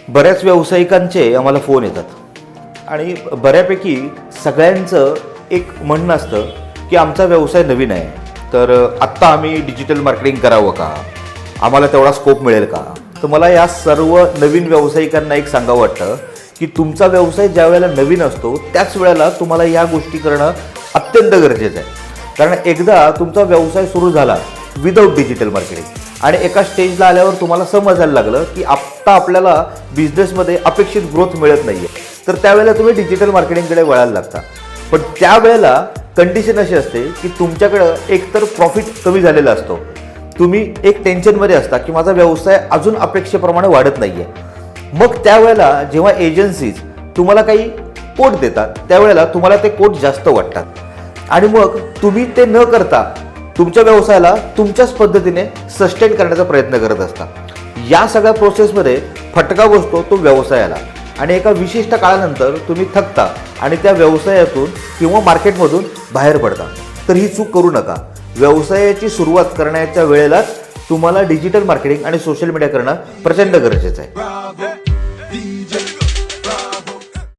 बऱ्याच व्यावसायिकांचे आम्हाला फोन येतात आणि बऱ्यापैकी सगळ्यांचं एक म्हणणं असतं की आमचा व्यवसाय नवीन आहे, तर आत्ता आम्ही डिजिटल मार्केटिंग करावं का, आम्हाला तेवढा स्कोप मिळेल का. तर मला या सर्व नवीन व्यावसायिकांना एक सांगावं वाटतं की तुमचा व्यवसाय ज्या वेळेला नवीन असतो त्याच वेळेला तुम्हाला या गोष्टी करणं अत्यंत गरजेचं आहे. कारण एकदा तुमचा व्यवसाय सुरू झाला विदाऊट डिजिटल मार्केटिंग आणि एका स्टेजला आल्यावर तुम्हाला समजायला लागलं की आत्ता आपल्याला बिझनेसमध्ये अपेक्षित ग्रोथ मिळत नाही आहे, तर त्यावेळेला तुम्ही डिजिटल मार्केटिंगकडे वळायला लागता. पण त्यावेळेला कंडिशन अशी असते की तुमच्याकडं एकतर प्रॉफिट कमी झालेला असतो, तुम्ही एक टेन्शनमध्ये असता की माझा व्यवसाय अजून अपेक्षेप्रमाणे वाढत नाही आहे. मग त्यावेळेला जेव्हा एजन्सीज तुम्हाला काही कोट देतात त्यावेळेला तुम्हाला ते कोट जास्त वाटतात आणि मग तुम्ही ते न करता तुमच्या व्यवसायाला तुमच्याच पद्धतीने सस्टेन करण्याचा प्रयत्न करत असता. या सगळ्या प्रोसेसमध्ये फटका बसतो तो व्यवसायाला आणि एका विशिष्ट काळानंतर तुम्ही थकता आणि त्या व्यवसायातून किंवा मार्केटमधून बाहेर पडता. तर ही चूक करू नका. व्यवसायाची सुरुवात करण्याच्या वेळेलाच तुम्हाला डिजिटल मार्केटिंग आणि सोशल मीडिया करणं प्रचंड गरजेचं आहे.